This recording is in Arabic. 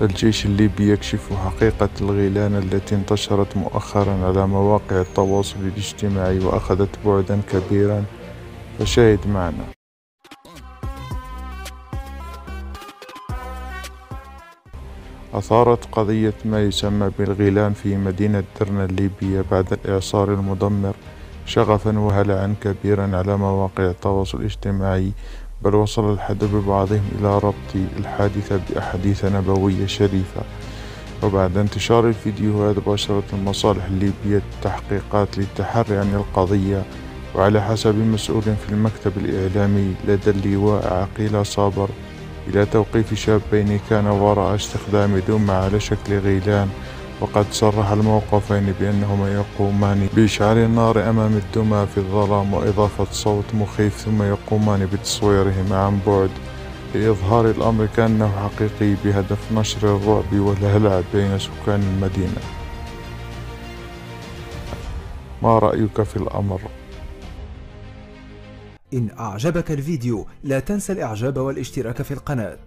الجيش الليبي يكشف حقيقة الغيلان التي انتشرت مؤخرا على مواقع التواصل الاجتماعي وأخذت بعدا كبيرا، فشاهد معنا. أثارت قضية ما يسمى بالغيلان في مدينة درنا الليبية بعد الإعصار المدمر شغفا وهلعا كبيرا على مواقع التواصل الاجتماعي، بل وصل الحدث ببعضهم إلى ربط الحادثة بأحاديث نبوية شريفة. وبعد انتشار الفيديوهات باشرت المصالح الليبية التحقيقات للتحري عن القضية، وعلى حسب مسؤول في المكتب الإعلامي لدى اللواء عقيلة صابر إلى توقيف شابين كان وراء استخدام دمى على شكل غيلان. وقد صرح الموقفين بأنهما يقومان بإشعال النار أمام الدمى في الظلام وإضافة صوت مخيف، ثم يقومان بتصويرهما عن بعد لإظهار الأمر كأنه حقيقي بهدف نشر الرعب والهلع بين سكان المدينة. ما رأيك في الأمر؟ إن أعجبك الفيديو لا تنسى الإعجاب والاشتراك في القناة.